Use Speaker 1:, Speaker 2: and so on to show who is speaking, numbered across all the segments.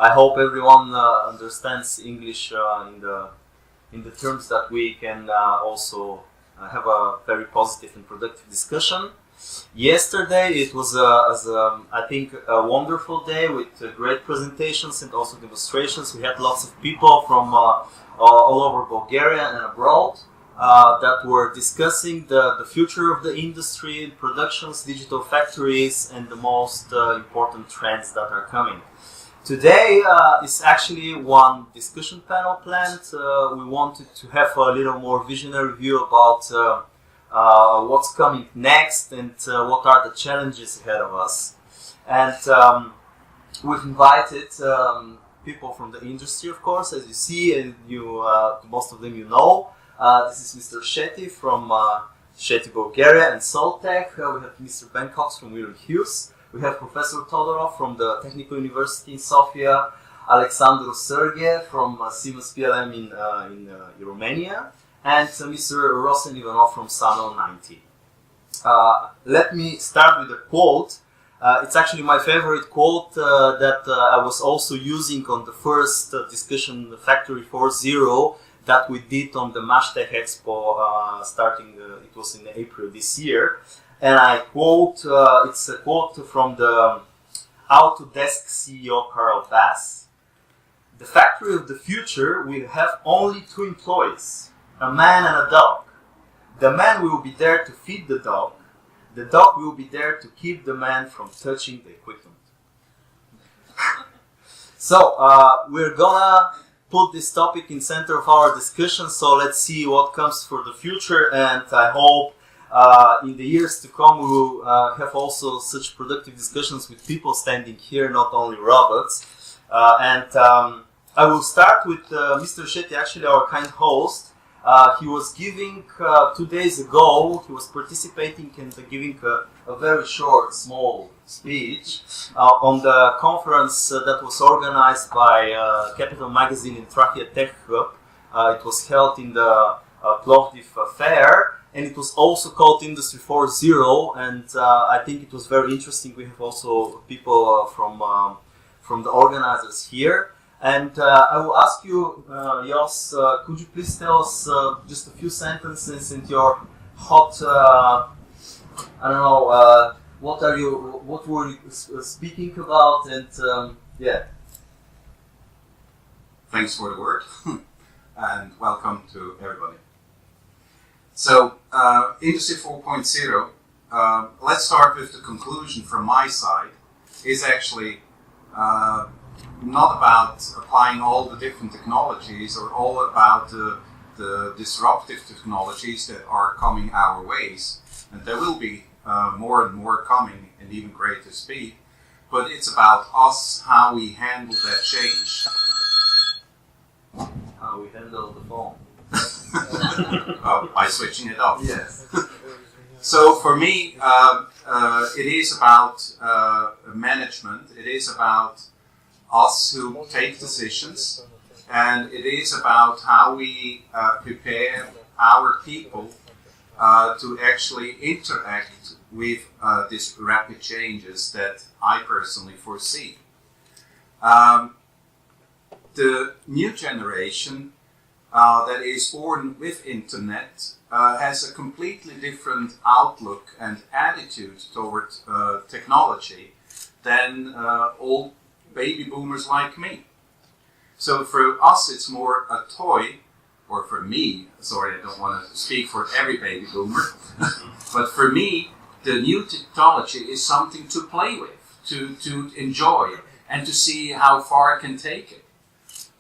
Speaker 1: I hope everyone understands English in the terms that we can also have a very positive and productive discussion. Yesterday it was, I think, a wonderful day with great presentations and also demonstrations. We had lots of people from all over Bulgaria and abroad that were discussing the future of the industry, productions, digital factories, and the most important trends that are coming. Today is actually one discussion panel planned. We wanted to have a little more visionary view about what's coming next and what are the challenges ahead of us. And we've invited people from the industry, of course, as you see, and most of them you know. This is Mr. Šeti from Šeti, Bulgaria, and Soltec. We have Mr. Ben Cox from Uilям Hюs. We have Professor Todorov from the Technical University in Sofia, Alexandru Serge from Siemens PLM in Romania, and Mr. Rosen Ivanov from Sano 90. Let me start with a quote. It's actually my favorite quote that I was also using on the first discussion Factory 4.0 that we did on the Mashtech Expo starting, it was in April this year. And I quote, it's a quote from the Autodesk CEO Carl Bass. The factory of the future will have only two employees, a man and a dog. The man will be there to feed the dog. The dog will be there to keep the man from touching the equipment. So, we're gonna put this topic in center of our discussion, so let's see what comes for the future, and I hope in the years to come we will have also such productive discussions with people standing here, not only robots. I will start with Mr. Šeti, actually our kind host. He was giving, 2 days ago, he was participating and giving a very short, small speech on the conference that was organized by Capital Magazine in Trachea Tech Hub. It was held in the Plovdiv Fair, and it was also called Industry 4.0, and I think it was very interesting. We have also people from the organizers here. And I will ask you, Jos, could you please tell us just a few sentences and your hot, I don't know, what were you speaking about, and yeah.
Speaker 2: Thanks for the word, and welcome to everybody. So, Industry 4.0, let's start with the conclusion from my side, is actually not about applying all the different technologies or all about the disruptive technologies that are coming our ways, and there will be more and more coming in even greater speed, but it's about us, how we handle that change.
Speaker 1: How we handle the phone.
Speaker 2: By switching it off.
Speaker 1: Yes.
Speaker 2: So for me, it is about management, it is about us who take decisions, and it is about how we prepare our people to actually interact with these rapid changes that I personally foresee. The new generation that is born with internet has a completely different outlook and attitude toward technology than old baby boomers like me. So for us it's more a toy, or for me, sorry, I don't want to speak for every baby boomer, but for me the new technology is something to play with, to enjoy, and to see how far I can take it.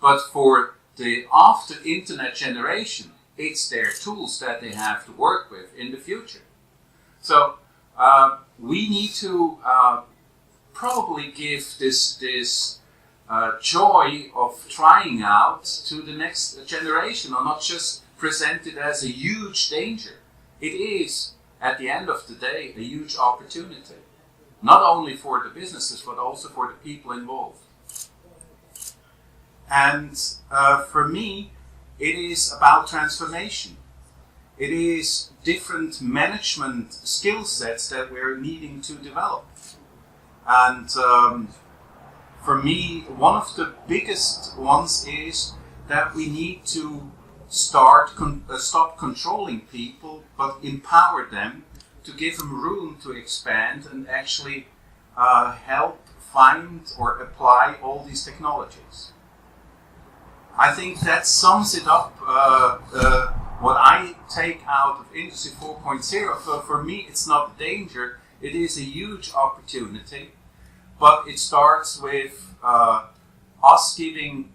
Speaker 2: But for the after internet generation, it's their tools that they have to work with in the future. So we need to probably give this joy of trying out to the next generation, or not just present it as a huge danger. It is, at the end of the day, a huge opportunity, not only for the businesses but also for the people involved. And for me, it is about transformation. It is different management skill sets that we're needing to develop. And for me, one of the biggest ones is that we need to stop controlling people, but empower them to give them room to expand and actually help find or apply all these technologies. I think that sums it up. What I take out of Industry 4.0, for me, it's not danger. It is a huge opportunity, but it starts with us giving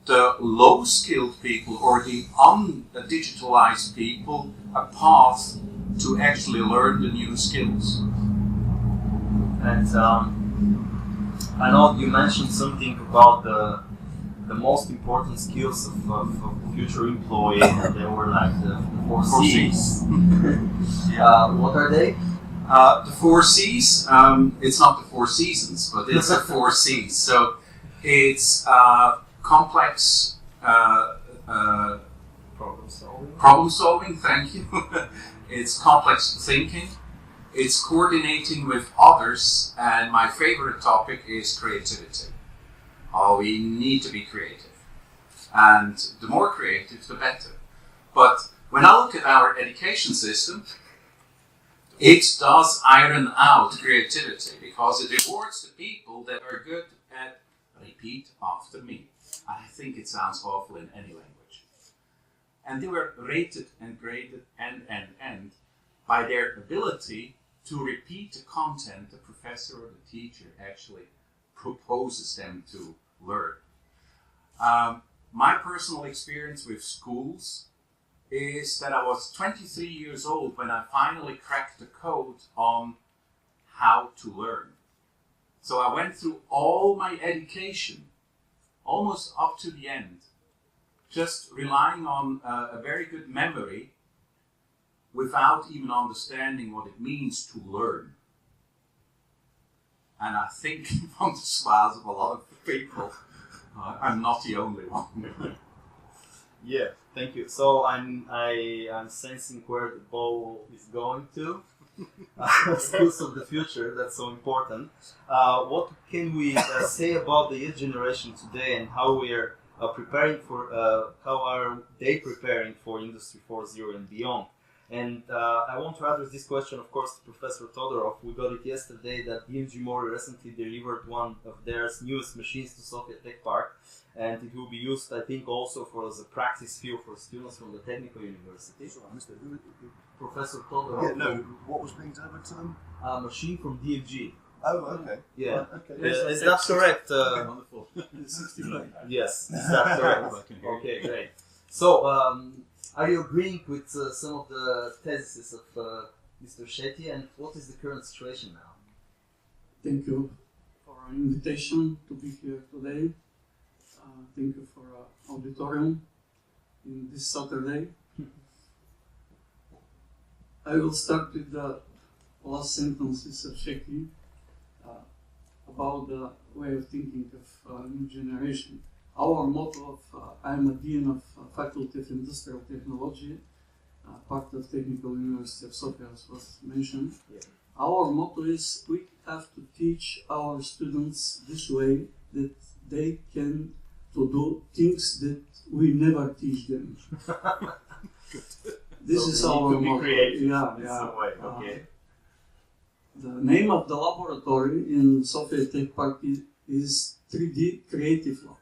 Speaker 2: the low-skilled people or the undigitalized people a path to actually learn the new skills.
Speaker 1: And I know you mentioned something about the most important skills of a future employee, and they were like the 4Cs. What are they?
Speaker 2: The 4Cs, it's not the 4 seasons, but it's the 4Cs. So it's complex problem solving, thank you. It's complex thinking. It's coordinating with others, and my favorite topic is creativity. We need to be creative, and the more creative, the better. But when I look at our education system, it does iron out creativity because it rewards the people that are good at repeat after me. I think it sounds awful in any language. And they were rated and graded and by their ability to repeat the content the professor or the teacher actually proposes them to learn. My personal experience with schools is that I was 23 years old when I finally cracked the code on how to learn. So I went through all my education, almost up to the end, just relying on a very good memory without even understanding what it means to learn. And I think from the smiles of a lot of people, I'm not the only one.
Speaker 1: Yeah, thank you. So I'm sensing where the ball is going to. Skills of the future, that's so important. What can we say about the youth generation today and how we are preparing for, how are they preparing for Industry 4.0 and beyond? And I want to address this question, of course, to Professor Todorov. We got it yesterday that DMG Mori recently delivered one of their newest machines to Sofia Tech Park, and it will be used, I think, also for as a practice field for students from the Technical University.
Speaker 3: Sorry, I missed it. Who?
Speaker 1: Professor Todorov.
Speaker 3: Yeah, no. What was being delivered to them?
Speaker 1: A machine from DMG.
Speaker 3: Oh, okay.
Speaker 1: Yeah.
Speaker 3: Okay.
Speaker 1: Is that correct?
Speaker 3: Wonderful.
Speaker 1: Yes, is that correct? Okay, great. So, are you agreeing with some of the theses of Mr. Šeti, and what is the current situation now?
Speaker 4: Thank you for our invitation to be here today. Thank you for our auditorium in this Saturday. I will start with the last sentences of Šeti about the way of thinking of new generation. Our motto of, I'm a Dean of Faculty of Industrial Technology, part of Technical University of Sofia, as was mentioned.
Speaker 1: Yeah.
Speaker 4: Our motto is we have to teach our students this way that they can to do things that we never teach them. This
Speaker 1: so
Speaker 4: is our
Speaker 1: to be
Speaker 4: motto.
Speaker 1: Creative
Speaker 4: Yeah,
Speaker 1: in
Speaker 4: yeah.
Speaker 1: some way. Okay.
Speaker 4: The name of the laboratory in Sofia Tech Park is 3D Creative Lab.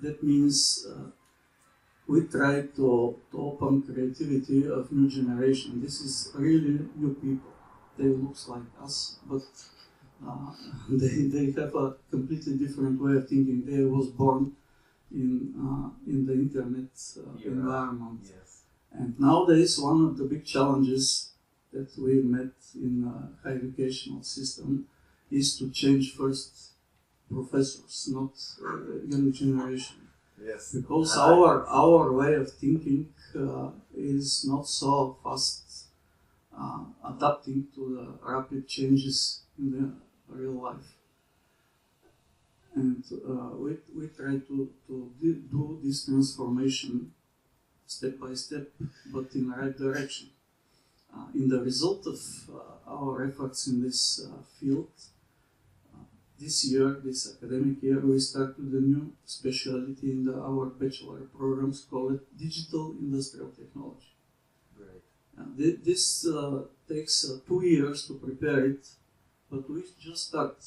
Speaker 4: That means we try to open creativity of new generation. This is really new people. They look like us, but they have a completely different way of thinking. They was born in the internet environment.
Speaker 1: Yes.
Speaker 4: And nowadays, one of the big challenges that we met in the higher educational system is to change first professors, not young generation.
Speaker 1: Yes.
Speaker 4: Because our way of thinking is not so fast adapting to the rapid changes in the real life. And we try to do this transformation step by step, but in the right direction. In the result of our efforts in this field, this year, this academic year, we started a new specialty in our bachelor programs called Digital Industrial Technology.
Speaker 1: Great.
Speaker 4: And this takes 2 years to prepare it, but we just start.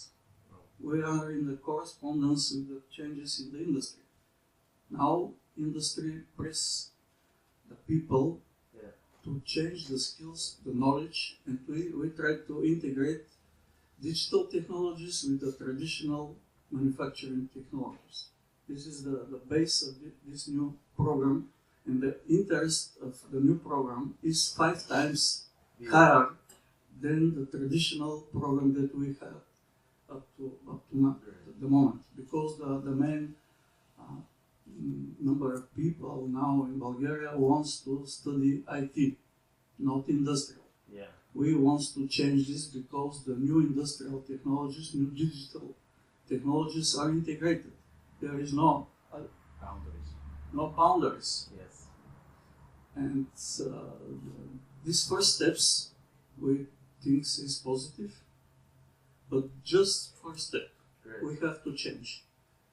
Speaker 4: We are in the correspondence with the changes in the industry. Now, industry press the people to change the skills, the knowledge, and we try to integrate digital technologies with the traditional manufacturing technologies. This is the base of this new program, and the interest of the new program is 5 times higher than the traditional program that we have up to now, the moment, because the main number of people now in Bulgaria wants to study IT, not industrial.
Speaker 1: Yeah.
Speaker 4: We want to change this because the new industrial technologies, new digital technologies are integrated. There is no boundaries.
Speaker 1: Yes.
Speaker 4: And these first steps we think is positive, but just first step.
Speaker 1: Great.
Speaker 4: We have to change.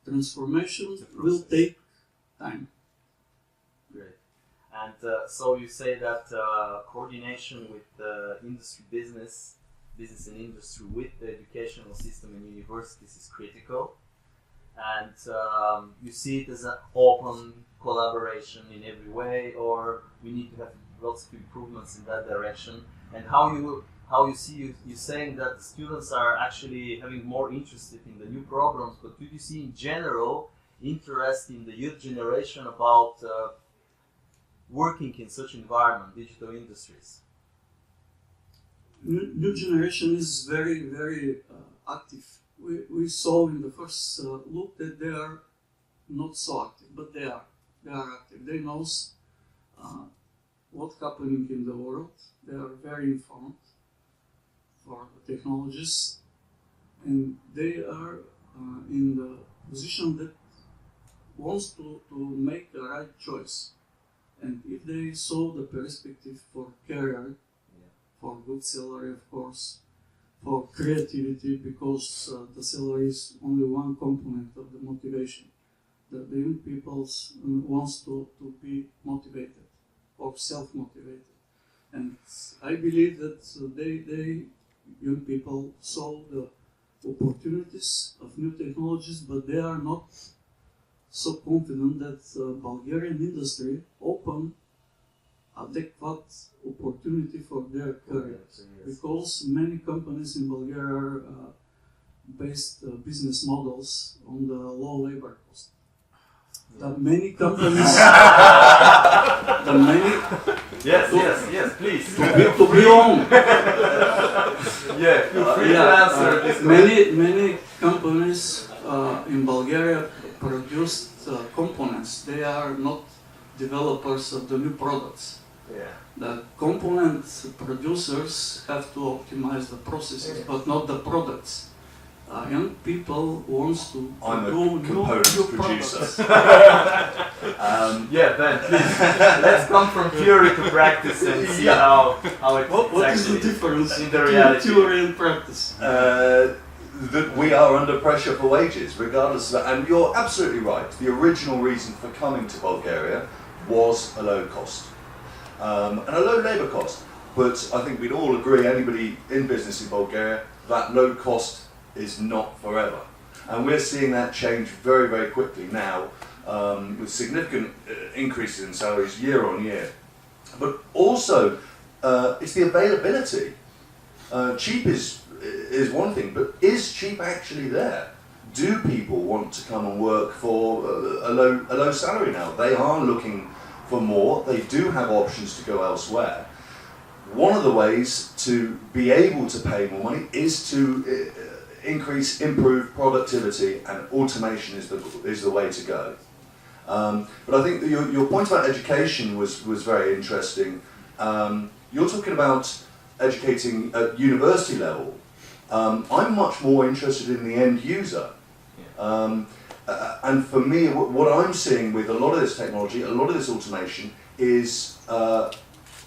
Speaker 4: Transformation will take time.
Speaker 1: Great. And so you say that coordination with industry business and industry with the educational system and universities is critical. And you see it as an open collaboration in every way, or we need to have lots of improvements in that direction. And how you see you saying that the students are actually having more interest in the new programs, but do you see in general interest in the youth generation about working in such environment, digital industries?
Speaker 4: New generation is very, very active. We saw in the first look that they are not so active, but they are active. They know what's happening in the world. They are very informed for the technologies, and they are in the position that wants to make the right choice. And if they saw the perspective for career, for good salary, of course, for creativity, because the salary is only one component of the motivation. The young people wants to be motivated or self-motivated. And I believe that they young people saw the opportunities of new technologies, but they are not so confident that Bulgarian industry open adequate opportunity for their careers. Because many companies in Bulgaria are based business models on the low labor cost. The many companies,
Speaker 1: Yes, please.
Speaker 4: to be on.
Speaker 1: Feel free to answer this.
Speaker 4: Many companies in Bulgaria produced components. They are not developers of the new products. The component producers have to optimize the processes, but not the products. Young people wants to do new products.
Speaker 1: Ben, please. Let's come from theory to practice and see how it
Speaker 4: What is the difference
Speaker 1: in the
Speaker 4: between
Speaker 1: reality.
Speaker 4: theory and practice?
Speaker 3: That we are under pressure for wages, regardless of that. And you're absolutely right. The original reason for coming to Bulgaria was a low cost and a low labour cost. But I think we'd all agree, anybody in business in Bulgaria, that low cost is not forever. And we're seeing that change very, very quickly now, with significant increases in salaries year on year. But also, it's the availability. Cheap is one thing, but is cheap actually there? Do people want to come and work for a low salary now? They are looking for more. They do have options to go elsewhere. One of the ways to be able to pay more money is to improve productivity, and automation is the way to go. But I think that your point about education was very interesting. You're talking about educating at university level. I'm much more interested in the end user. And for me, what I'm seeing with a lot of this technology, a lot of this automation, is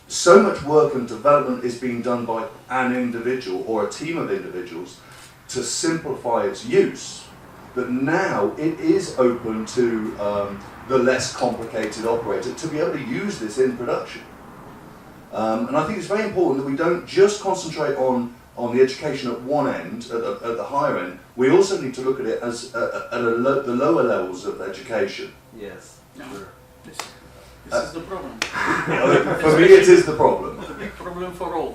Speaker 3: so much work and development is being done by an individual or a team of individuals, to simplify its use, that now it is open to the less complicated operator to be able to use this in production. And I think it's very important that we don't just concentrate on the education at one end, at the higher end. We also need to look at it as the lower levels of education.
Speaker 1: Yes, sure.
Speaker 4: This is the problem.
Speaker 3: For me, it is the problem.
Speaker 4: It's a big problem for all.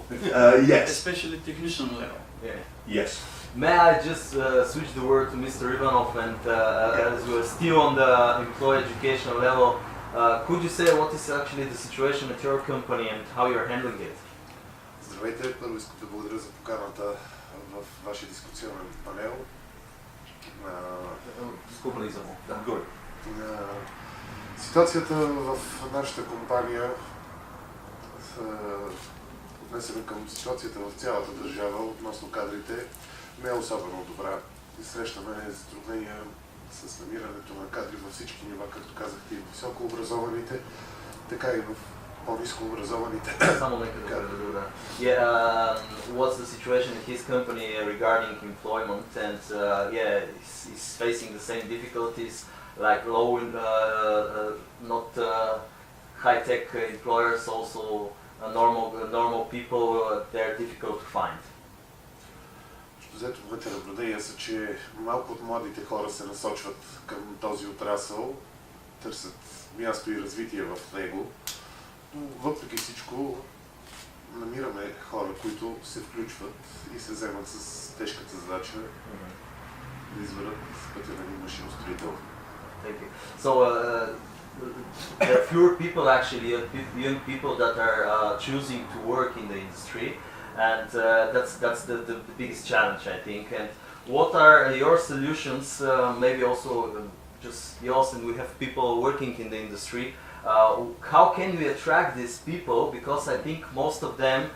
Speaker 3: Yes.
Speaker 4: Especially technician level.
Speaker 1: Yeah.
Speaker 3: Yes.
Speaker 1: May I just switch the word to Mr. Ivanov, and as we're still on the employee educational level, could you say what is actually the situation at your company and how you're handling it?
Speaker 5: Здравейте, първо искам да благодаря за поканата в вашия дискусионен панел. Ситуацията в нашата компания, отнесена към ситуацията в цялата държава относно кадрите, не е особено добра. И срещаме затруднения с намирането на кадри във всички нива, както казахте, и високо образованите, така и в по-ниско образованите.
Speaker 1: What's the situation in his company regarding employment, and he's facing the same difficulties like low, not high-tech employers, also normal people. They're difficult to find.
Speaker 5: Взето моите наблюдения са, че малко от младите хора се насочват към този отрасъл, търсят място и развитие в него. Но въпреки всичко намираме хора, които се включват и се вземат с тежката задача да извърват пътя на един машиностроител.
Speaker 1: So there are fewer people, actually, young people that are choosing to work in the industry, and that's the biggest challenge, I think. And what are your solutions? Maybe also just yours, and we have people working in the industry. How can we attract these people? Because I think most of them,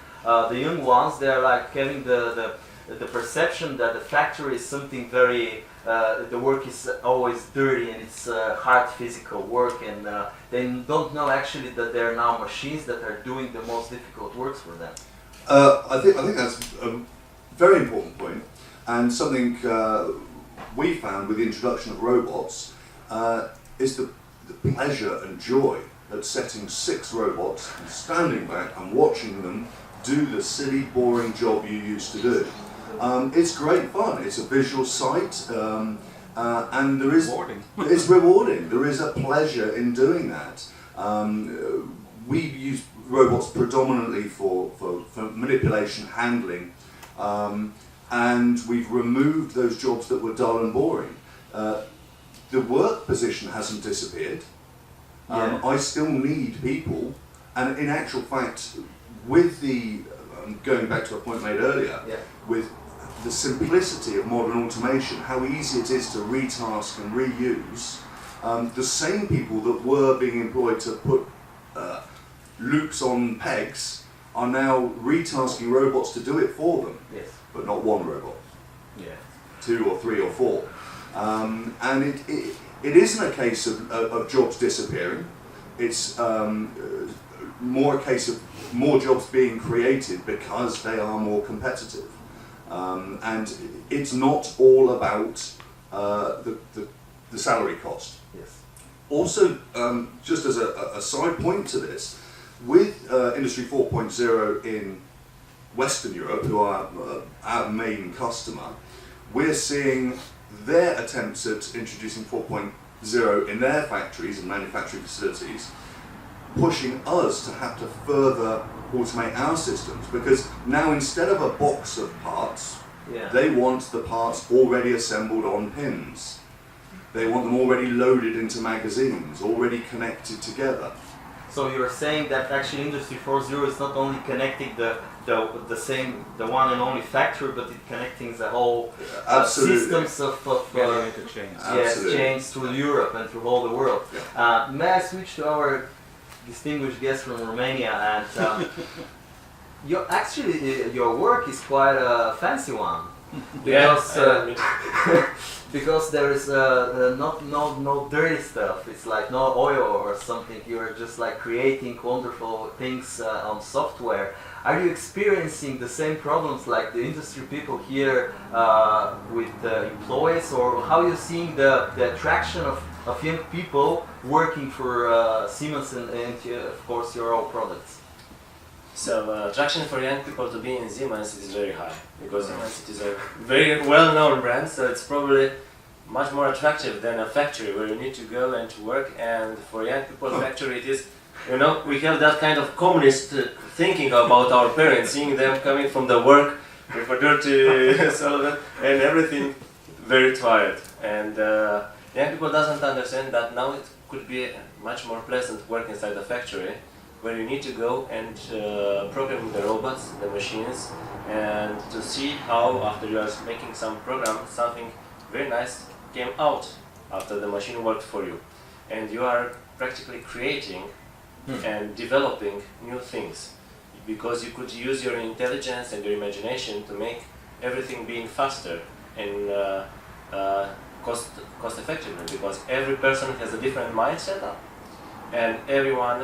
Speaker 1: the young ones, they are like having the perception that the factory is something very, the work is always dirty and it's hard physical work, and they don't know actually that there are now machines that are doing the most difficult works for them.
Speaker 3: I think that's a very important point, and something we found with the introduction of robots is the pleasure and joy at setting 6 robots and standing back and watching them do the silly, boring job you used to do. It's great fun. It's a visual sight, and there is it's rewarding. There is a pleasure in doing that. We use robots predominantly for manipulation, handling, and we've removed those jobs that were dull and boring. The work position hasn't disappeared. I still need people, and in actual fact, with the going back to a point made earlier, with the simplicity of modern automation, how easy it is to retask and reuse, the same people that were being employed to put loops on pegs are now retasking robots to do it for them.
Speaker 1: Yes.
Speaker 3: But not one robot.
Speaker 1: Yeah.
Speaker 3: 2 or 3 or 4. And it isn't a case of jobs disappearing. It's more a case of more jobs being created because they are more competitive. And it's not all about the salary cost.
Speaker 1: Yes.
Speaker 3: Also, just as a side point to this, with Industry 4.0 in Western Europe, who are our main customer, we're seeing their attempts at introducing 4.0 in their factories and manufacturing facilities, pushing us to have to further automate our systems, because now instead of a box of parts, they want the parts already assembled on pins. They want them already loaded into magazines, already connected together.
Speaker 1: So you're saying that actually Industry 4.0 is not only connecting the one and only factory, but it connecting the whole systems of chains through Europe and through all the world. May I switch to our distinguished guest from Romania? And your work is quite a fancy one. because because there is no dirty stuff. It's like no oil or something. You're just like creating wonderful things on software. Are you experiencing the same problems like the industry people here with employees, or how are you seeing the attraction of young people working for Siemens and of course your own products?
Speaker 6: So attraction for young people to be in Siemens is very high, because Siemens is a very well-known brand, so it's probably much more attractive than a factory where you need to go and to work. And for young people, factory it is, you know, we have that kind of communist thinking about our parents, seeing them coming from the work with a dirty salad and everything, very tired. And young people doesn't understand that now it could be much more pleasant work inside the factory, where you need to go and program the robots, the machines, and to see how after you are making some program, something very nice came out after the machine worked for you. And you are practically creating and developing new things, because you could use your intelligence and your imagination to make everything being faster and cost effectively, because every person has a different mindset and everyone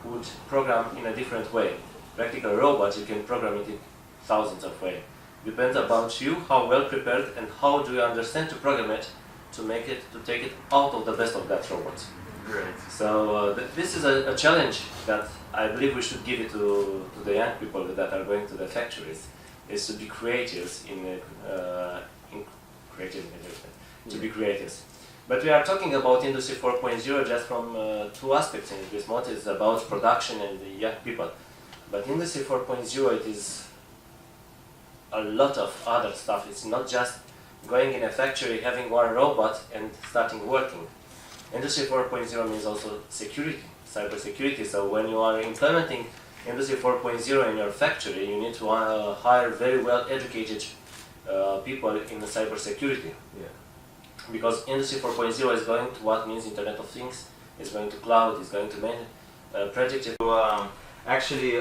Speaker 6: would program in a different way. Practical robots, you can program it in thousands of ways. Depends about you, how well prepared and how do you understand to program it to make it, to take it out of the best of that robot.
Speaker 1: Great.
Speaker 6: So this is a challenge that I believe we should give it to the young people that are going to the factories, is to be creatives in creative, to be creatives. But we are talking about Industry 4.0 just from two aspects in this model. It's about production and the young people. But Industry 4.0, it is a lot of other stuff. It's not just going in a factory, having one robot and starting working. Industry 4.0 means also security, cyber security. So when you are implementing Industry 4.0 in your factory, you need to hire very well educated people in the cyber security.
Speaker 1: Yeah.
Speaker 6: Because Industry 4.0 is going to what means Internet of Things, is going to cloud, is going to many predictive.
Speaker 1: Actually,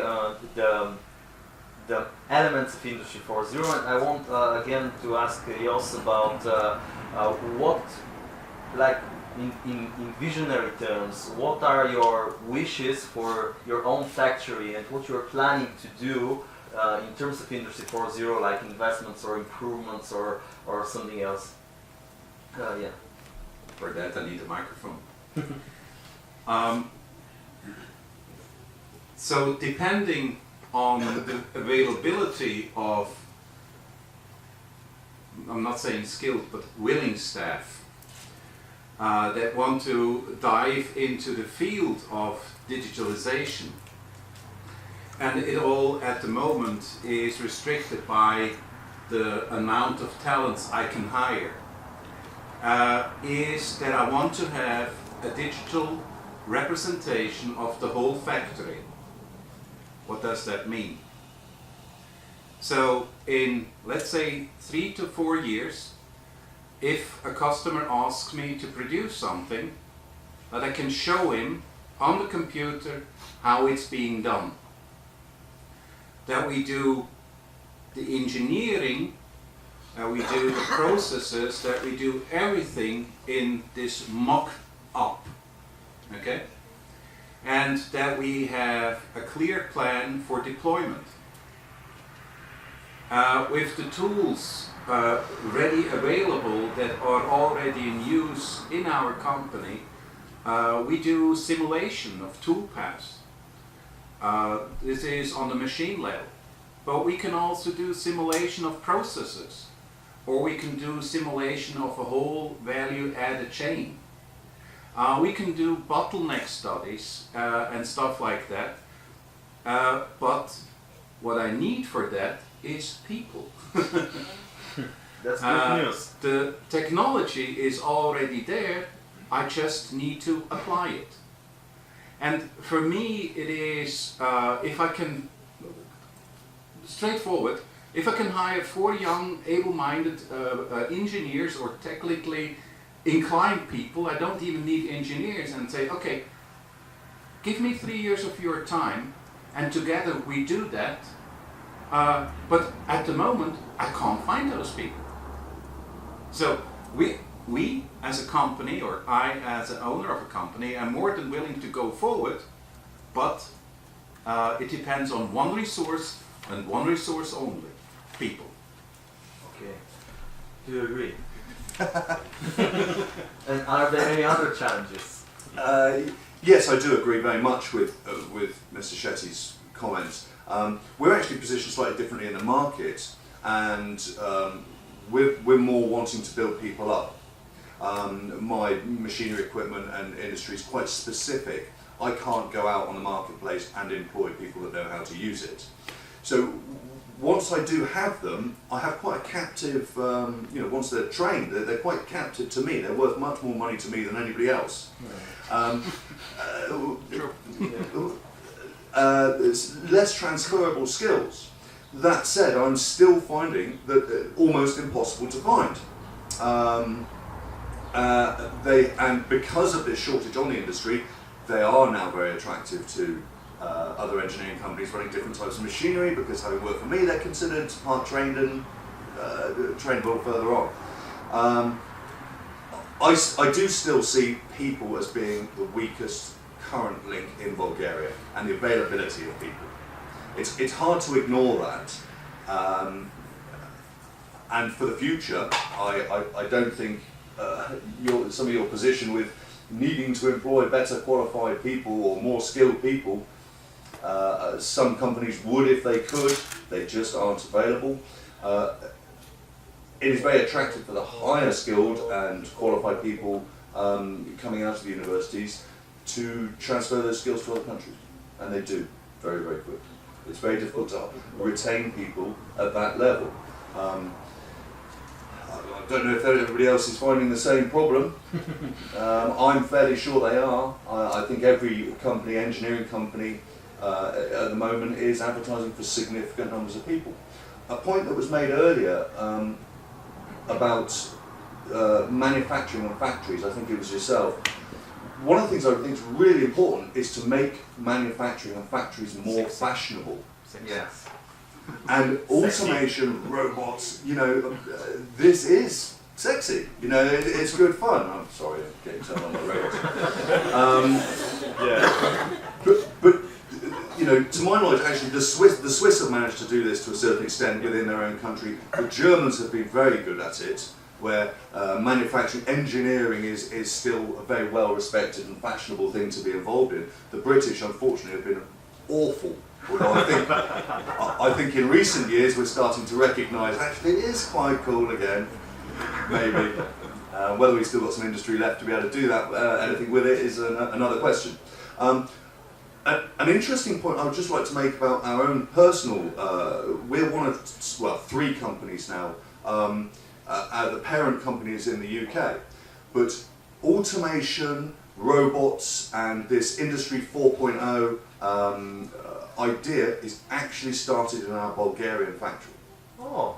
Speaker 1: the elements of Industry 4.0, and I want again to ask Jos about what, like in visionary terms, what are your wishes for your own factory and what you're planning to do in terms of Industry 4.0, like investments or improvements or something else? Yeah.
Speaker 2: For that I need a microphone. So depending on the availability of, I'm not saying skilled, but willing staff that want to dive into the field of digitalization, and it all at the moment is restricted by the amount of talents I can hire, is that I want to have a digital representation of the whole factory. What does that mean? So in, let's say, 3 to 4 years, if a customer asks me to produce something, that I can show him on the computer how it's being done. That we do the engineering, we do the processes, that we do everything in this mock-up, okay? And that we have a clear plan for deployment. With the tools ready available that are already in use in our company, we do simulation of tool paths. This is on the machine level. But we can also do simulation of processes, or we can do simulation of a whole value-added chain. We can do bottleneck studies and stuff like that, but what I need for that is people.
Speaker 1: That's good news.
Speaker 2: The technology is already there, I just need to apply it. And for me it is, if I can, straightforward, if I can hire 4 young, able-minded engineers or technically inclined people, I don't even need engineers, and say, okay, give me 3 years of your time, and together we do that, But at the moment, I can't find those people. So we as a company, or I as an owner of a company, am more than willing to go forward, but it depends on one resource and one resource only, people.
Speaker 1: Okay. Do you agree? And are there any other challenges?
Speaker 3: Yes, I do agree very much with Mr. Sheti's comments. We're actually positioned slightly differently in the market, and we're more wanting to build people up. My machinery, equipment and industry is quite specific. I can't go out on the marketplace and employ people that know how to use it. So once I do have them, I have quite a captive, once they're trained, they're quite captive to me. They're worth much more money to me than anybody else. There's less transferable skills. That said, I'm still finding that they're almost impossible to find. And because of this shortage on the industry, they are now very attractive to other engineering companies running different types of machinery, because having worked for me, they're considered part trained and trained a little further on. I do still see people as being the weakest current link in Bulgaria, and the availability of people. It's hard to ignore that. And for the future, I don't think some of your position with needing to employ better qualified people or more skilled people, some companies would if they could, they just aren't available. It is very attractive for the higher skilled and qualified people coming out of the universities to transfer those skills to other countries, and they do very, very quickly. It's very difficult to retain people at that level. I don't know if everybody else is finding the same problem. I'm fairly sure they are. I think every company, engineering company, at the moment is advertising for significant numbers of people. A point that was made earlier about manufacturing and factories, I think it was yourself. One of the things I think is really important is to make manufacturing and factories more fashionable.
Speaker 1: Yes.
Speaker 3: And automation, robots, this is sexy. It's good fun. I'm sorry, I'm getting turned on my robots. But to my knowledge, actually, the Swiss have managed to do this to a certain extent within their own country. The Germans have been very good at it, where manufacturing, engineering is still a very well respected and fashionable thing to be involved in. The British, unfortunately, have been awful. Although I think in recent years we're starting to recognise actually it is quite cool again, maybe. Whether we've still got some industry left to be able to do that, anything with it, is another question. An interesting point I would just like to make about our own personal, we're one of, three companies now, the parent company is in the UK, but automation, robots and this Industry 4.0 idea is actually started in our Bulgarian factory.
Speaker 1: Oh.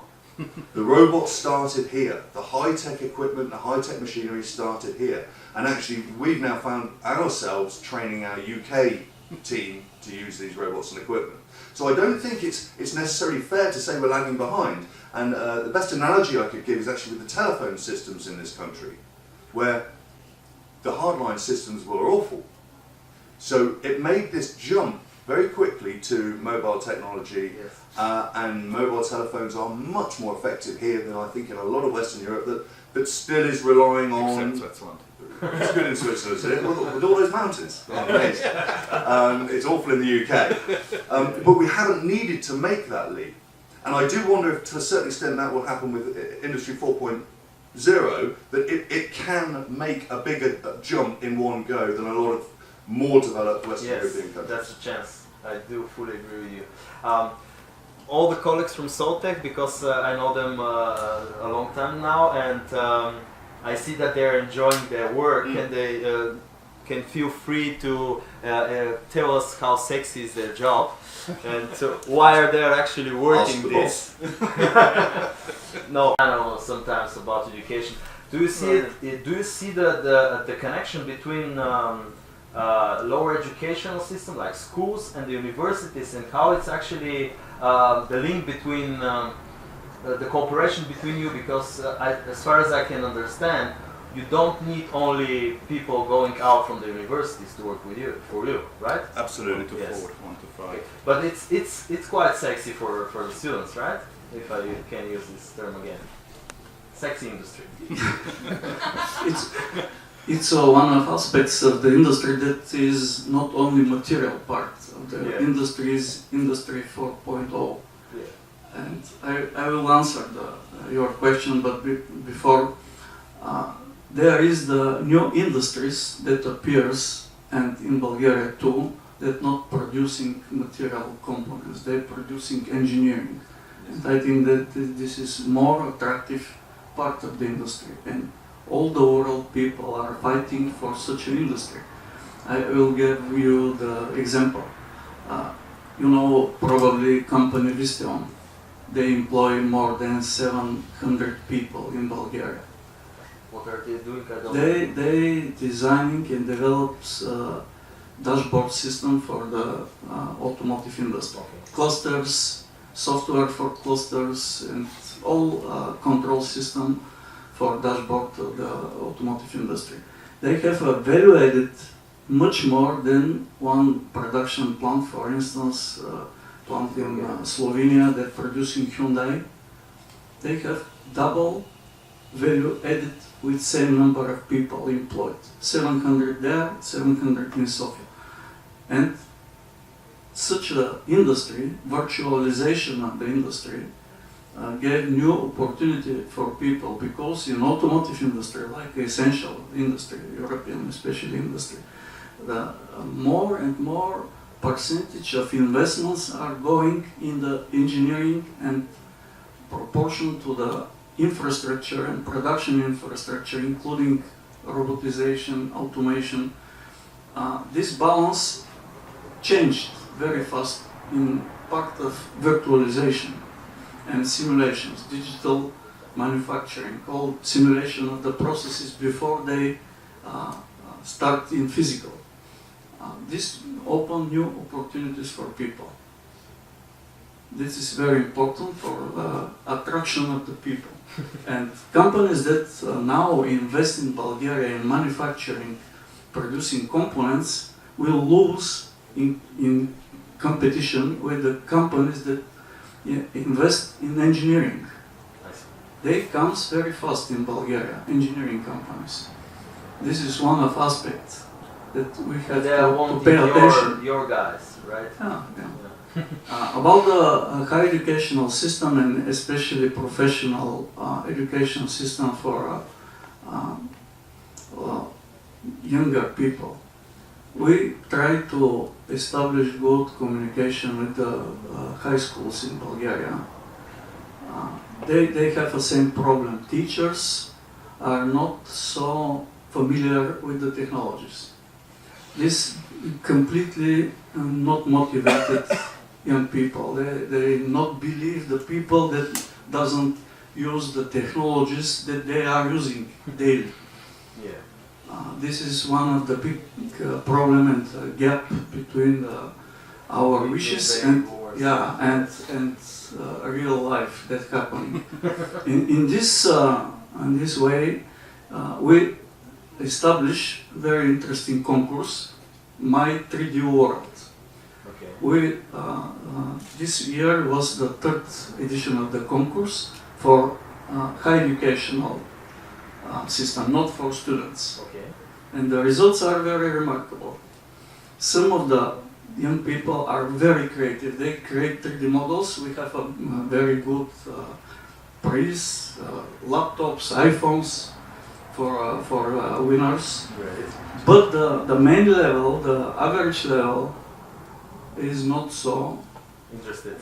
Speaker 3: The robots started here, the high-tech equipment, the high-tech machinery started here, and actually we've now found ourselves training our UK team to use these robots and equipment. So I don't think it's necessarily fair to say we're lagging behind, and the best analogy I could give is actually with the telephone systems in this country, where the hardline systems were awful. So it made this jump very quickly to mobile technology, yes. And mobile telephones are much more effective here than I think in a lot of Western Europe that still is relying on...
Speaker 2: Except Switzerland.
Speaker 3: It's good in Switzerland, isn't it? With all those mountains. It's awful in the UK. But we haven't needed to make that leap. And I do wonder if to a certain extent that will happen with Industry 4.0, that it can make a bigger jump in one go than a lot of more developed Western European countries.
Speaker 1: That's a chance. I do fully agree with you. All the colleagues from Soltec, because I know them a long time now, and I see that they're enjoying their work, and they can feel free to tell us how sexy is their job, and why are they actually working this. No, I know sometimes about education. Do you see the connection between lower educational system like schools and the universities, and how it's actually the link between the cooperation between you, because as far as I can understand, you don't need only people going out from the universities to work with you, for you, right?
Speaker 3: Absolutely, to
Speaker 1: Yes.
Speaker 3: forward 1 to 5.
Speaker 1: But it's quite sexy for the students, right? If I can use this term again. Sexy industry.
Speaker 4: It's one of aspects of the industry that is not only material part of the
Speaker 1: Yeah.
Speaker 4: industry, is industry 4.0.
Speaker 1: Yeah.
Speaker 4: And I will answer your question, but before, there is the new industries that appears, and in Bulgaria too, that not producing material components, they're producing engineering. And I think that this is more attractive part of the industry, and all the world people are fighting for such an industry. I will give you the example. You know probably company Visteon. They employ more than 700 people in Bulgaria.
Speaker 1: What are they doing? I don't
Speaker 4: They designing and develops dashboard system for the automotive industry.
Speaker 1: Okay.
Speaker 4: Clusters, software for clusters, and all control system for dashboard of the automotive industry. They have a value added much more than one production plant, for instance, plant in Slovenia that producing Hyundai. They have double value added with same number of people employed. 700 there, 700 in Sofia. And such an industry, virtualization of the industry, gave new opportunity for people, because in automotive industry, like essential industry, European especially industry, the more and more percentage of investments are going in the engineering and proportion to the infrastructure and production infrastructure, including robotization, automation. This balance changed very fast in part of virtualization and simulations, digital manufacturing, all simulation of the processes before they start in physical. This open new opportunities for people. This is very important for attraction of the people. And companies that now invest in Bulgaria in manufacturing, producing components, will lose in competition with the companies that invest in engineering. They comes very fast in Bulgaria, engineering companies. This is one of aspects that we have to pay attention.
Speaker 1: Your guys, right?
Speaker 4: About the higher educational system, and especially professional education system for younger people, we try to establish good communication with the high schools in Bulgaria. They have the same problem. Teachers are not so familiar with the technologies. This completely not motivated young people. They not believe the people that doesn't use the technologies that they are using daily.
Speaker 1: Yeah.
Speaker 4: This is one of the big problem and gap between our wishes and real life that happening. in this way, we establish very interesting concourse, My 3D World.
Speaker 1: Okay.
Speaker 4: We this year was the third edition of the concourse for high educational system, not for students.
Speaker 1: Okay.
Speaker 4: And the results are very remarkable. Some of the young people are very creative. They create 3D models. We have a very good prize, laptops, iPhones for winners.
Speaker 1: Right.
Speaker 4: But the main level, the average level, is not so
Speaker 1: Interested.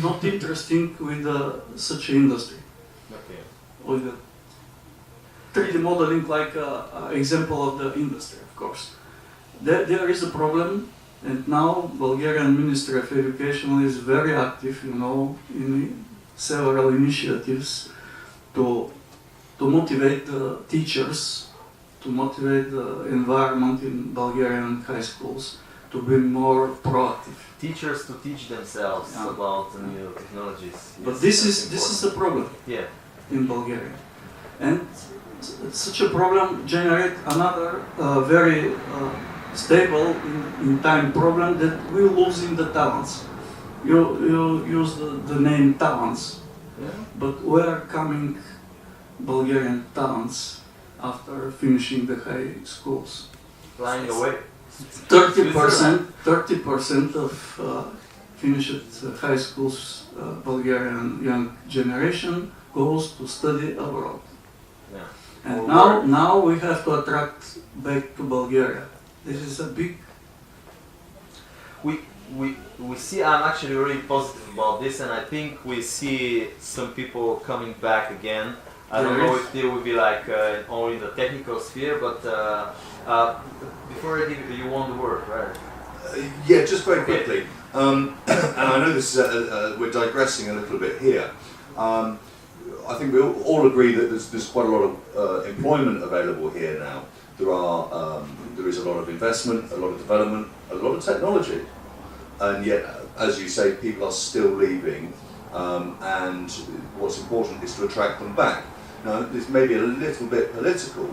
Speaker 4: not interesting with such an industry.
Speaker 1: Okay.
Speaker 4: With the 3D modeling, like example of the industry, of course. There is a problem, and now Bulgarian Ministry of Education is very active, in several initiatives to motivate the teachers to motivate the environment in Bulgarian high schools to be more proactive.
Speaker 1: Teachers to teach themselves
Speaker 4: Yeah.
Speaker 1: about the new technologies.
Speaker 4: But
Speaker 1: Yes,
Speaker 4: this
Speaker 1: that's
Speaker 4: is a problem
Speaker 1: yeah.
Speaker 4: in Bulgaria, and such a problem generate another very stable in time problem that we're losing the talents. You use the name talents,
Speaker 1: Yeah.
Speaker 4: but where are coming Bulgarian talents after finishing the high schools?
Speaker 1: Flying away.
Speaker 4: 30% of finished high schools Bulgarian young generation goes to study abroad.
Speaker 1: Yeah.
Speaker 4: And
Speaker 1: Or
Speaker 4: now we have to attract back to Bulgaria. This is a big.
Speaker 1: We see, I'm actually really positive about this, and I think we see some people coming back again. I don't know if they will be like only in the technical sphere, but before I give you want the word, right?
Speaker 3: Yeah, just very quickly. And I know this is we're digressing a little bit here. I think we all agree that there's quite a lot of employment available here now. There is a lot of investment, a lot of development, a lot of technology, and yet, as you say, people are still leaving. And what's important is to attract them back. Now, this may be a little bit political.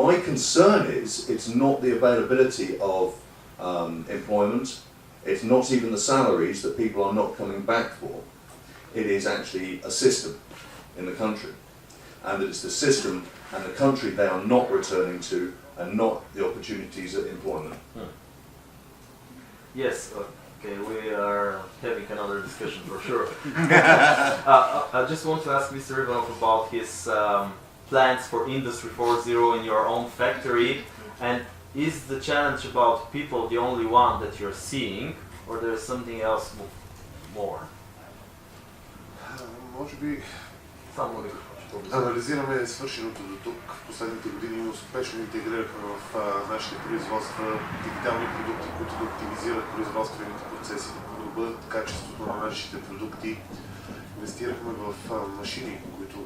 Speaker 3: My concern is it's not the availability of employment. It's not even the salaries that people are not coming back for. It is actually a system in the country, and that it's the system and the country they are not returning to, and not the opportunities of employment.
Speaker 1: Yes. Okay, we are having another discussion for sure. I just want to ask Mr. Ivanov about his plans for Industry 4.0 in your own factory, and is the challenge about people the only one that you're seeing, or there's something else more?
Speaker 5: Може би анализираме свършеното до тук. В последните години успешно интегрирахме в нашите производства дигитални продукти, които да оптимизират производствените процеси, да подобрят качеството на нашите продукти. Инвестирахме в машини, които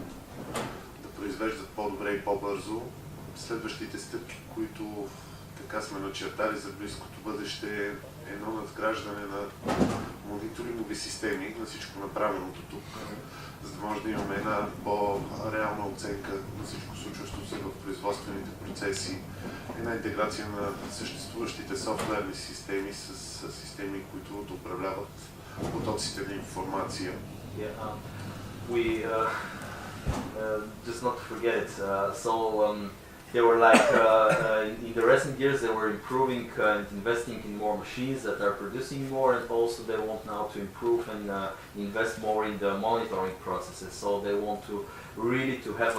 Speaker 5: да произвеждат по-добре и по-бързо. Следващите стъпки, които така сме начертали за близкото бъдеще, е едно надграждане на мониторингови системи на всичко направеното тук, за да може да имаме една по-реална оценка на всичко случващо се в производствените процеси, една интеграция на съществуващите софтуерни системи с системи, които да управляват потоците на информация.
Speaker 1: Just not to forget it, they were like, in the recent years they were improving and investing in more machines that are producing more, and also they want now to improve and invest more in the monitoring processes. So they want to really to have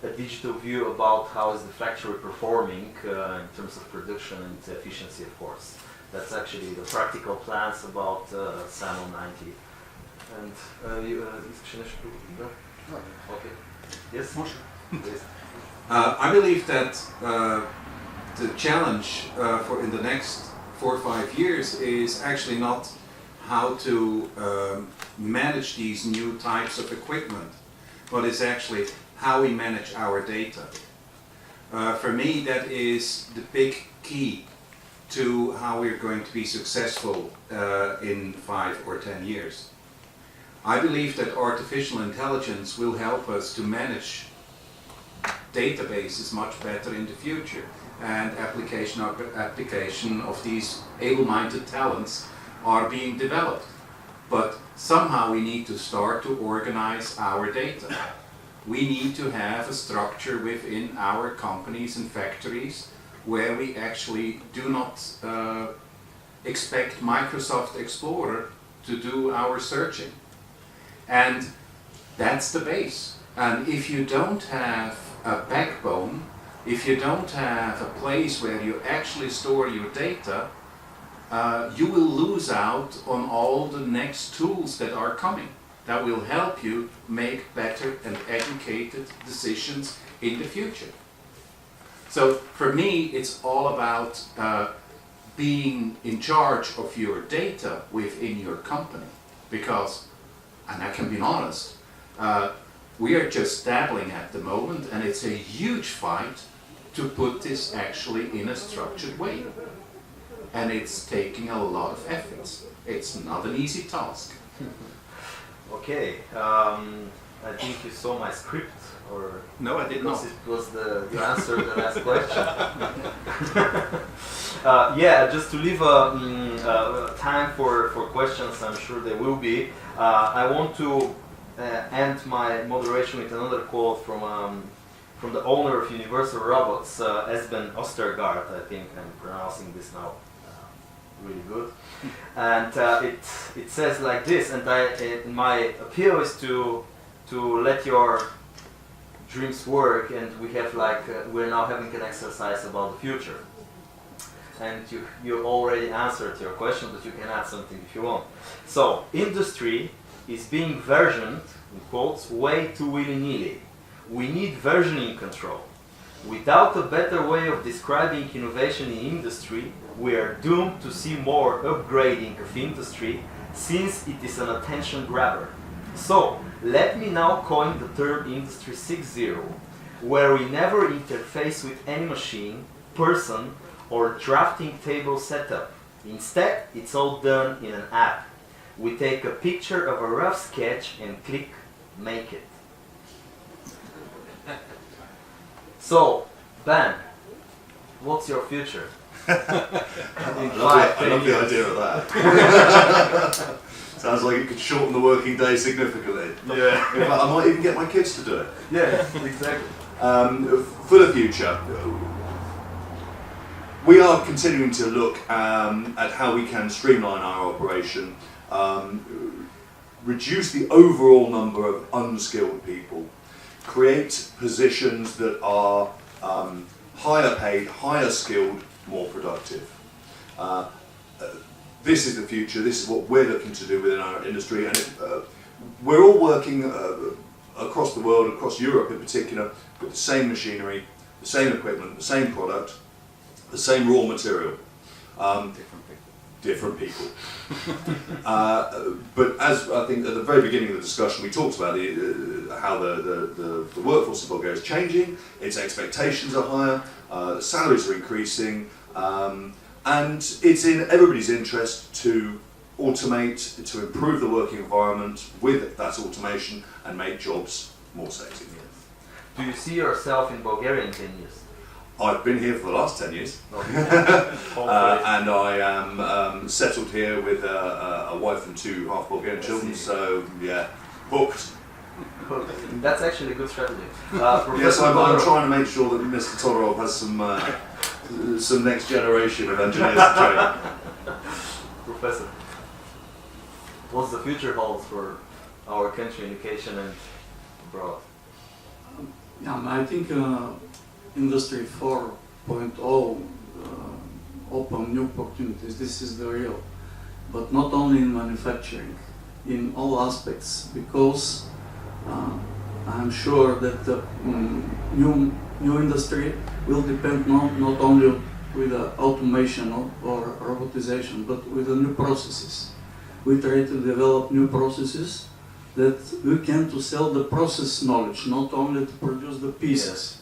Speaker 1: a digital view about how is the factory performing in terms of production and efficiency, of course. That's actually the practical plans about SANO 90. And okay. Yes? Please.
Speaker 2: I believe that the challenge for in the next 4 or 5 years is actually not how to manage these new types of equipment, but it's actually how we manage our data. For me, that is the big key to how we're going to be successful in 5 or 10 years. I believe that artificial intelligence will help us to manage databases much better in the future, and application of these able-minded talents are being developed. But somehow we need to start to organize our data. We need to have a structure within our companies and factories where we actually do not expect Microsoft Explorer to do our searching. And that's the base. And if you don't have a backbone, if you don't have a place where you actually store your data, you will lose out on all the next tools that are coming that will help you make better and educated decisions in the future. So for me, it's all about being in charge of your data within your company, because, and I can be honest,
Speaker 7: We are just dabbling at the moment, and it's a huge fight to put this actually in a structured way. And it's taking a lot of efforts. It's not an easy task.
Speaker 1: Okay, I think you saw my script, or
Speaker 2: No, I did not.
Speaker 1: because it was you answered the last question. Yeah, just to leave time for questions, I'm sure there will be. I want to end my moderation with another quote from the owner of Universal Robots, Esben Ostergaard. I think I'm pronouncing this now really good. And it says like this, and my appeal is to let your dreams work, and we have we're now having an exercise about the future. And you already answered your question, but you can add something if you want. So, industry is being versioned, in quotes, way too willy-nilly. We need versioning control. Without a better way of describing innovation in industry, we are doomed to see more upgrading of industry, since it is an attention grabber. So, let me now coin the term Industry 6.0, where we never interface with any machine, person, or drafting table setup. Instead, it's all done in an app. We take a picture of a rough sketch and click make it. So, Ben, what's your future?
Speaker 3: I love the idea of that. Sounds like it could shorten the working day significantly.
Speaker 1: Yeah.
Speaker 3: In fact, I might even get my kids to do it.
Speaker 1: Yeah, exactly.
Speaker 3: For the future, we are continuing to look at how we can streamline our operation, reduce the overall number of unskilled people, create positions that are higher paid, higher skilled, more productive. This is the future, this is what we're looking to do within our industry, and we're all working across the world, across Europe in particular, with the same machinery, the same equipment, the same product, the same raw material. Different people. But as I think at the very beginning of the discussion, we talked about how the workforce in Bulgaria is changing, its expectations are higher, the salaries are increasing, and it's in everybody's interest to automate, to improve the working environment with that automation and make jobs more sexy.
Speaker 1: Do you see yourself in Bulgaria in 10 years?
Speaker 3: I've been here for the last 10 years, and I am settled here with a wife and 2 half Bulgarian children, so yeah, booked.
Speaker 1: That's actually a good strategy.
Speaker 3: Yes, I'm trying to make sure that Mr. Todorov has some next generation of engineers to train.
Speaker 1: Professor, what's the future holds for our country in education and abroad?
Speaker 4: Yeah, I think Industry 4.0 open new opportunities. This is the real, but not only in manufacturing, in all aspects, because I'm sure that the new industry will depend not only with automation or robotization, but with the new processes. We try to develop new processes that we can to sell the process knowledge, not only to produce the pieces.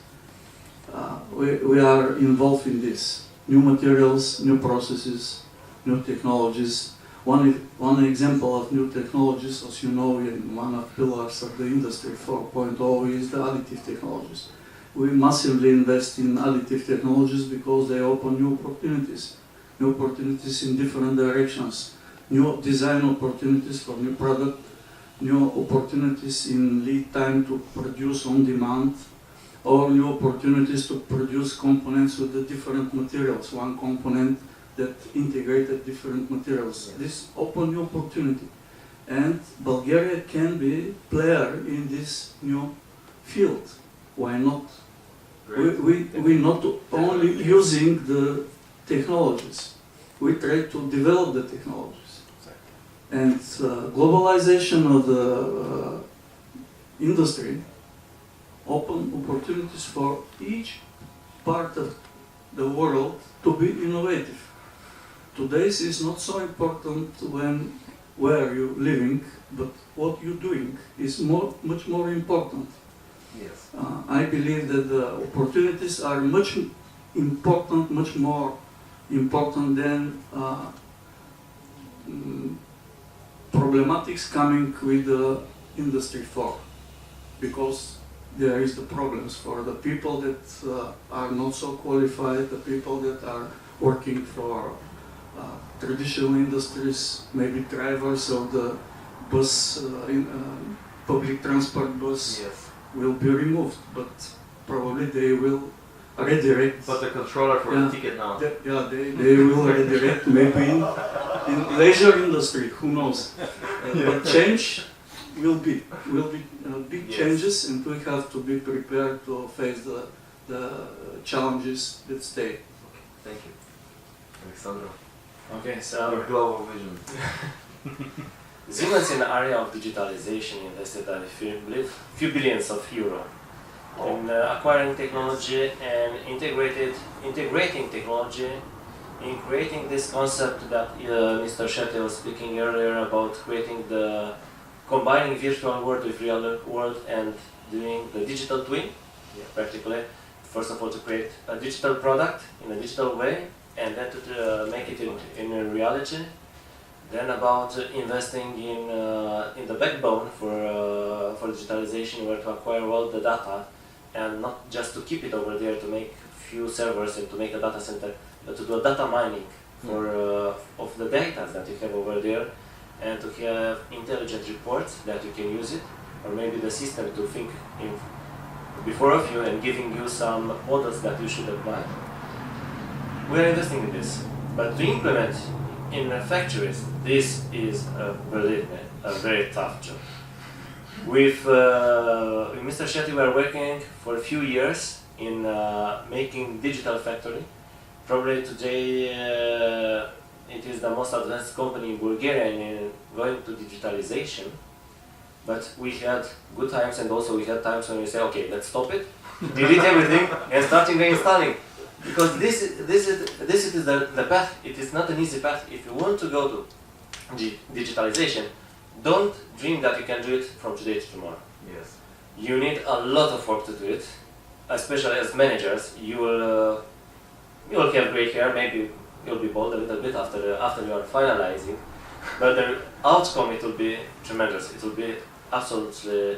Speaker 4: We are involved in this. New materials, new processes, new technologies. One example of new technologies, as you know, in one of the pillars of the Industry 4.0 is the additive technologies. We massively invest in additive technologies because they open new opportunities in different directions, new design opportunities for new product, new opportunities in lead time to produce on demand, or new opportunities to produce components with the different materials, one component that integrated different materials. This open new opportunity, and Bulgaria can be player in this new field. Why not? We not only using the technologies, we try to develop the technologies. And globalization of the industry open opportunities for each part of the world to be innovative. Today is not so important when where you're living, but what you're doing is much more important.
Speaker 1: Yes.
Speaker 4: I believe that the opportunities are much more important than problematics coming with the Industry 4, because there is the problems for the people that are not so qualified, the people that are working for traditional industries, maybe drivers of the bus, public transport bus.
Speaker 1: Yes.
Speaker 4: Will be removed, but probably they will redirect.
Speaker 1: But the controller for the ticket now.
Speaker 4: They will redirect maybe in leisure industry, who knows. But change will be big changes, and we have to be prepared to face the challenges that stay.
Speaker 1: Okay, thank you. Alexandra,
Speaker 6: Okay, so
Speaker 1: your global vision.
Speaker 6: Siemens in the area of digitalization invested a few billions of euro in acquiring technology and integrating technology in creating this concept that Mr. Sheti was speaking earlier about combining virtual world with real world and doing the digital twin, practically. First of all, to create a digital product in a digital way, and then to make it in a reality. Then about investing in the backbone for digitalization, where to acquire all the data, and not just to keep it over there to make few servers and to make a data center, but to do a data mining of the data that you have over there, and to have intelligent reports that you can use it, or maybe the system to think before of you and giving you some models that you should apply. We are investing in this, but to implement in factories, this is, believe me, a very tough job. With Mr. Sheti, we are working for a few years in making digital factory. Probably today it is the most advanced company in Bulgaria in going to digitalization. But we had good times, and also we had times when we say, okay, let's stop it, delete everything, and starting reinstalling. Because this is the path. It is not an easy path. If you want to go to digitalization, don't dream that you can do it from today to tomorrow.
Speaker 1: Yes.
Speaker 6: You need a lot of work to do it, especially as managers. You will have gray hair. Maybe you'll be bald a little bit after you are finalizing, but the outcome, it will be tremendous. It will be absolutely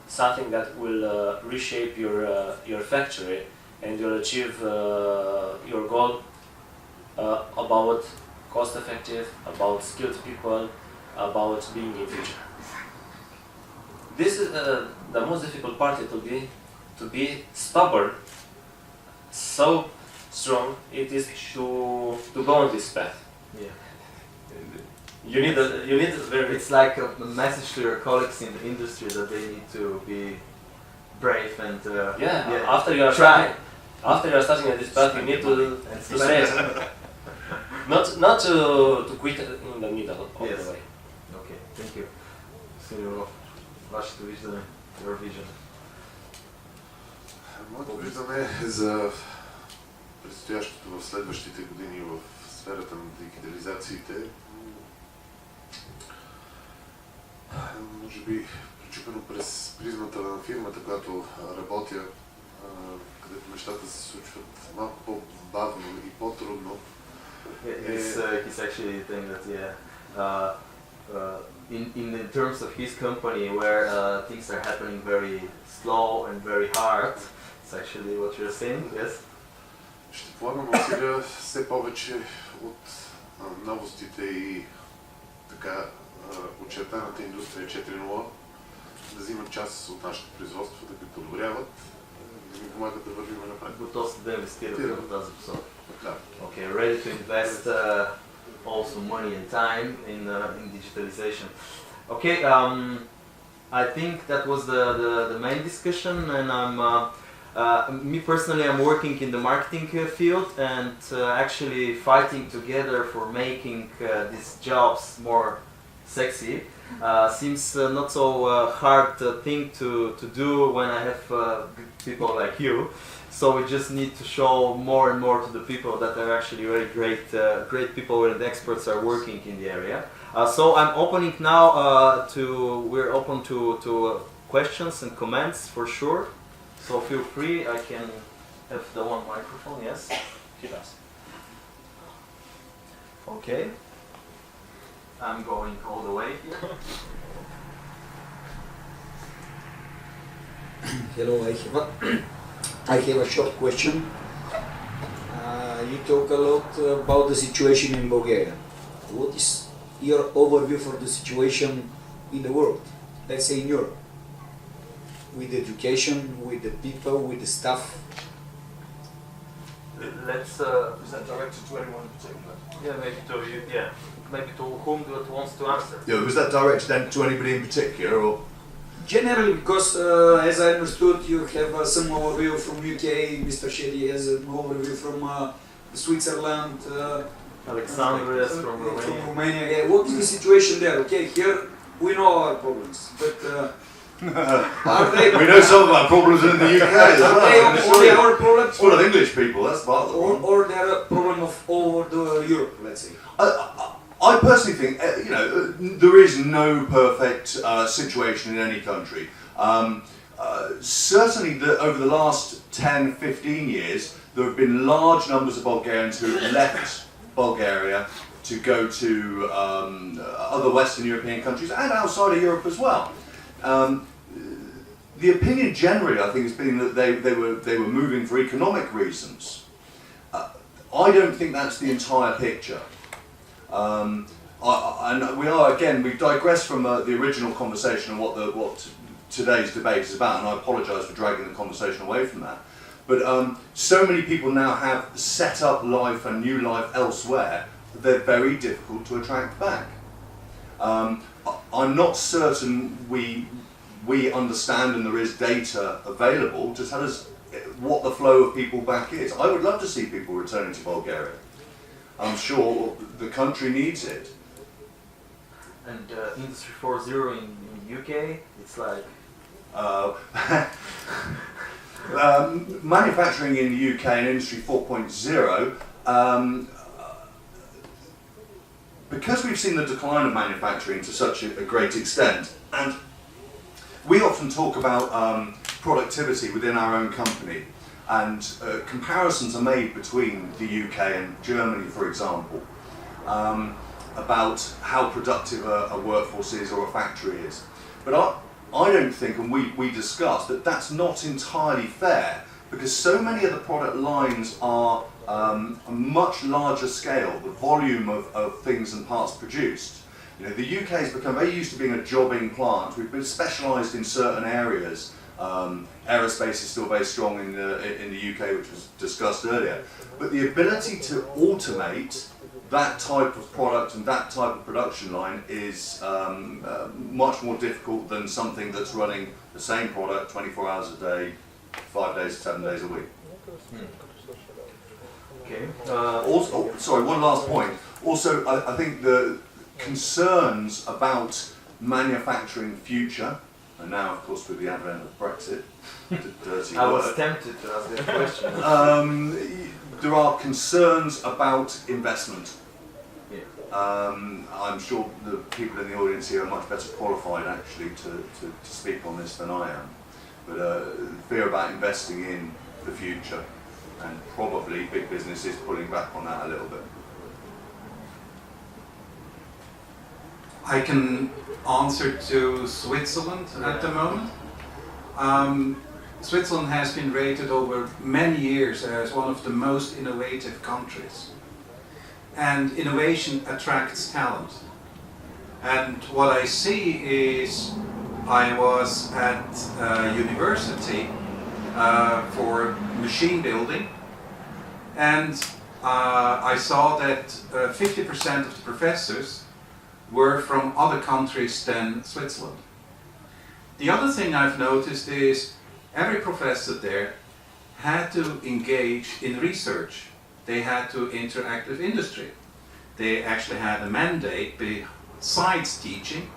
Speaker 6: something that will reshape your factory. And you'll achieve your goal about cost effective, about skilled people, about being in future. This is the most difficult part. It will be to be stubborn, so strong. It is to go on this path.
Speaker 1: Yeah.
Speaker 6: You need very.
Speaker 1: It's like a message to your colleagues in the industry that they need to be brave and
Speaker 6: After you are
Speaker 1: try.
Speaker 6: After you are starting at this path, you need to say it. Not to quit in the middle of the way.
Speaker 1: Okay, thank you. Силно, вашето виждане, your vision.
Speaker 5: Моето виждане е за предстоящото в следващите години в сферата на дигитализациите. Може би пречупено през призмата на фирмата, която работя, където нещата се случват малко по-бавно и по-трудно.
Speaker 1: He's actually saying that in terms of his company, where things are happening very slow and very hard, it's actually what you're saying, yes?
Speaker 5: Ще полагам усилия все повече от новостите и така очертаната индустрия 4.0 да взимат част от нашето производство, да ги подобряват, да ни помагат да вървим напред.
Speaker 1: Готов сте да инвестирате в тази посока.
Speaker 5: Да.
Speaker 1: Okay, ready to invest also money and time in digitalization. Okay, I think that was the main discussion, and me personally, I'm working in the marketing field and actually fighting together for making these jobs more sexy. Seems not so hard thing to do when I have people like you. So we just need to show more and more to the people that are actually very great people and experts are working in the area. So I'm opening now we're open to questions and comments for sure. So feel free. I can have the one microphone. Yes. Okay. I'm going all the way here.
Speaker 8: Hello, I have a short question. You talk a lot about the situation in Bulgaria. What is your overview for the situation in the world? Let's say in Europe, with education, with the people, with the staff.
Speaker 1: Let's.
Speaker 9: Is that directed to anyone in particular?
Speaker 1: Yeah, maybe to you. Yeah, maybe to whom that wants to answer.
Speaker 3: Yeah, was that directed then to anybody in particular, or?
Speaker 8: Generally, because as I understood, you have some overview from UK, Mr. Šeti has an overview from Switzerland,
Speaker 1: Alexandria from
Speaker 8: Romania. Yeah, what is the situation there? Okay, here we know our problems, but are they?
Speaker 3: We know some of our problems in the UK as well.
Speaker 8: Are they only our problems?
Speaker 3: Full of English people, that's part of the problem.
Speaker 8: Or they're a problem of all the Europe, let's say.
Speaker 3: I personally think, there is no perfect situation in any country. Certainly over the last 10, 15 years, there have been large numbers of Bulgarians who have left Bulgaria to go to other Western European countries and outside of Europe as well. The opinion generally, I think, has been that they were moving for economic reasons. I don't think that's the entire picture. And we've digressed from the original conversation and what today's debate is about, and I apologise for dragging the conversation away from that. But so many people now have set up life and new life elsewhere, they're very difficult to attract back. I'm not certain we understand and there is data available to tell us what the flow of people back is. I would love to see people returning to Bulgaria. I'm sure the country needs it.
Speaker 1: And Industry 4.0 in UK, it's like...
Speaker 3: manufacturing in the UK and Industry 4.0, because we've seen the decline of manufacturing to such a great extent, and we often talk about productivity within our own company, and comparisons are made between the UK and Germany, for example, about how productive a workforce is or a factory is. But I don't think, and we discussed, that that's not entirely fair, because so many of the product lines are a much larger scale, the volume of things and parts produced. You know, the UK has become very used to being a jobbing plant. We've been specialised in certain areas. Aerospace is still very strong in the UK, which was discussed earlier. But the ability to automate that type of product and that type of production line is much more difficult than something that's running the same product 24 hours a day, 5 days, 7 days a week.
Speaker 1: Okay.
Speaker 3: Also, sorry, one last point. Also, I think the concerns about manufacturing future, and now, of course, with the advent of Brexit, the dirty
Speaker 1: I
Speaker 3: word,
Speaker 1: was tempted to ask that question.
Speaker 3: there are concerns about investment.
Speaker 1: Yeah.
Speaker 3: I'm sure the people in the audience here are much better qualified, actually, to speak on this than I am. But fear about investing in the future, and probably big business is pulling back on that a little bit.
Speaker 2: I can answer to Switzerland at the moment. Switzerland has been rated over many years as one of the most innovative countries. And innovation attracts talent. And what I see is, I was at university for machine building, and I saw that 50% of the professors were from other countries than Switzerland. The other thing I've noticed is every professor there had to engage in research. They had to interact with industry. They actually had a mandate besides teaching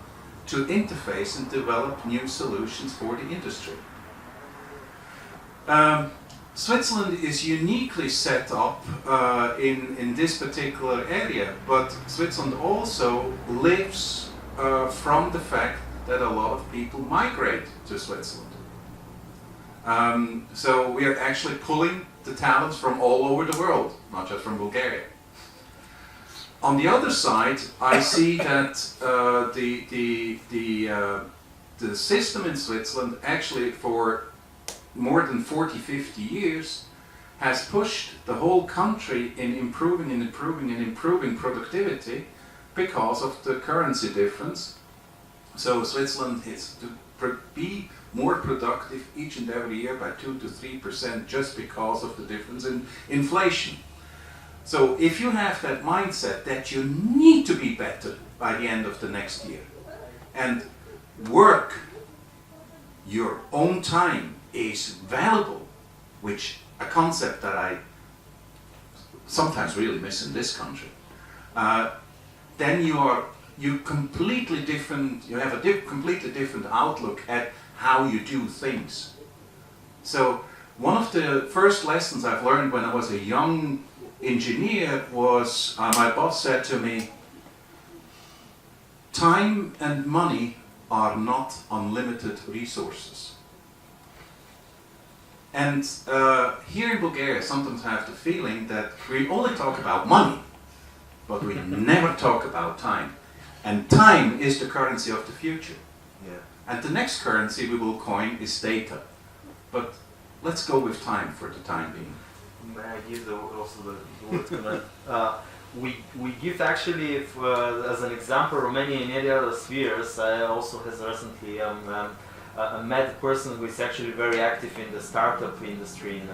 Speaker 2: to interface and develop new solutions for the industry. Switzerland is uniquely set up in this particular area, but Switzerland also lives from the fact that a lot of people migrate to Switzerland. So we are actually pulling the talents from all over the world, not just from Bulgaria. On the other side, I see that the system in Switzerland actually for more than 40-50 years has pushed the whole country in improving productivity because of the currency difference. So Switzerland is to be more productive each and every year by 2 to 3% just because of the difference in inflation. So if you have that mindset that you need to be better by the end of the next year and work your own time is valuable, which a concept that I sometimes really miss in this country, then you have a completely different outlook at how you do things. So one of the first lessons I've learned when I was a young engineer was my boss said to me, time and money are not unlimited resources. And here in Bulgaria, sometimes I have the feeling that we only talk about money, but we never talk about time. And time is the currency of the future.
Speaker 1: Yeah.
Speaker 2: And the next currency we will coin is data. But let's go with time for the time being.
Speaker 1: May I give also the word comment? We give actually, as an example, Romania in any other spheres. I also has recently met a person who is actually very active in the startup industry, in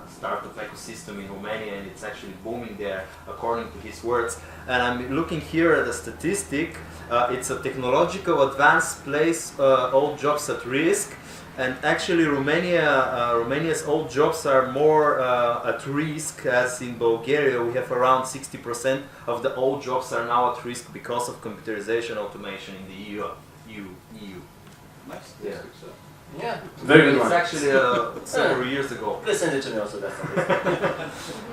Speaker 1: startup ecosystem in Romania, and it's actually booming there, according to his words. And I'm looking here at the statistic. It's a technological advanced place, all jobs at risk. And actually Romania's old jobs are more at risk, as in Bulgaria we have around 60% of the old jobs are now at risk because of computerization automation in the EU.
Speaker 2: Nice.
Speaker 1: Yeah.
Speaker 6: Yeah, very good
Speaker 1: It's
Speaker 6: one.
Speaker 1: actually several years ago.
Speaker 6: Please send it to me also, definitely.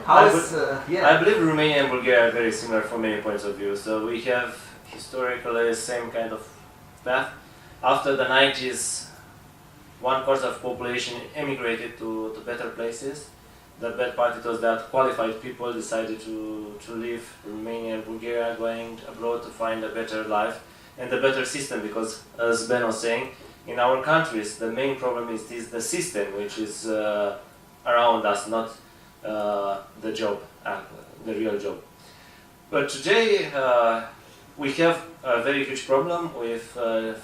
Speaker 1: How is,
Speaker 6: I believe Romania and Bulgaria are very similar from many points of view. So we have historically the same kind of path. After the 90s, one quarter of population emigrated to better places. The bad part was that qualified people decided to leave Romania and Bulgaria, going abroad to find a better life and a better system, because as Ben was saying, in our countries the main problem is the system which is around us, not the job, the real job. But today we have a very huge problem with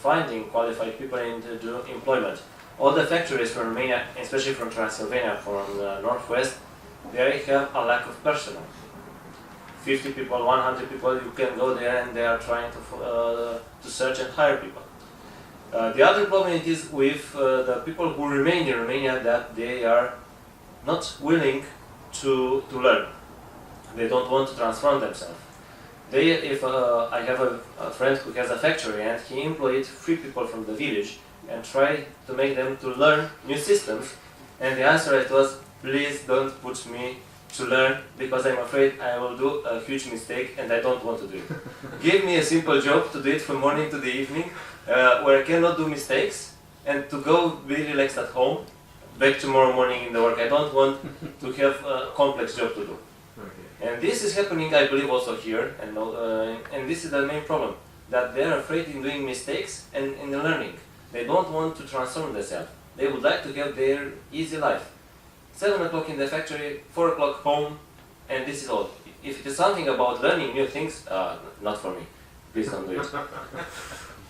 Speaker 6: finding qualified people into employment. All the factories from Romania, especially from Transylvania, from the northwest, they have a lack of personnel. 50 people, 100 people, you can go there and they are trying to search and hire people. The other problem is with the people who remain in Romania, that they are not willing to learn. They don't want to transform themselves. I have a friend who has a factory and he employed 3 people from the village and try to make them to learn new systems, and the answer it was, please don't put me to learn because I'm afraid I will do a huge mistake and I don't want to do it. Give me a simple job to do it from morning to the evening, where I cannot do mistakes and to go be relaxed at home, back tomorrow morning in the work. I don't want to have a complex job to do. Okay. And this is happening, I believe, also here, and this is the main problem, that they are afraid in doing mistakes and in the learning. They don't want to transform themselves. They would like to have their easy life. 7 o'clock in the factory, 4 o'clock home, and this is all. If it is something about learning new things, not for me. Please don't do it.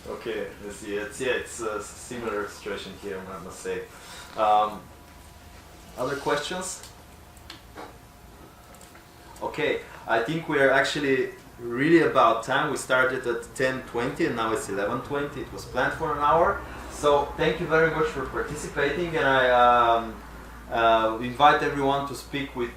Speaker 1: Okay, let's see. It's a similar situation here, I must say. Other questions? Okay, I think we are actually really about time. We started at 10:20 and now it's 11:20. It was planned for an hour. So thank you very much for participating, and I invite everyone to speak with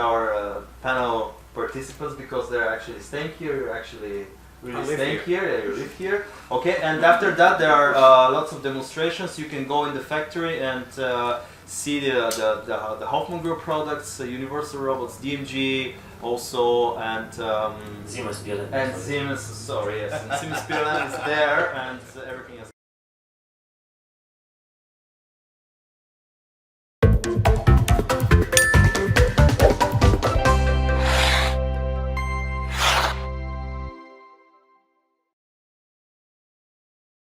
Speaker 1: our panel participants, because they're actually staying here. You're actually really staying here. Yeah, you live here. Okay, and after that there are lots of demonstrations. You can go in the factory and see the Hoffman Group products, Universal Robots, DMG, also, and
Speaker 6: Siemens PLM.
Speaker 1: and Siemens. Sorry, yes, and Siemens PLM is there, and everything else.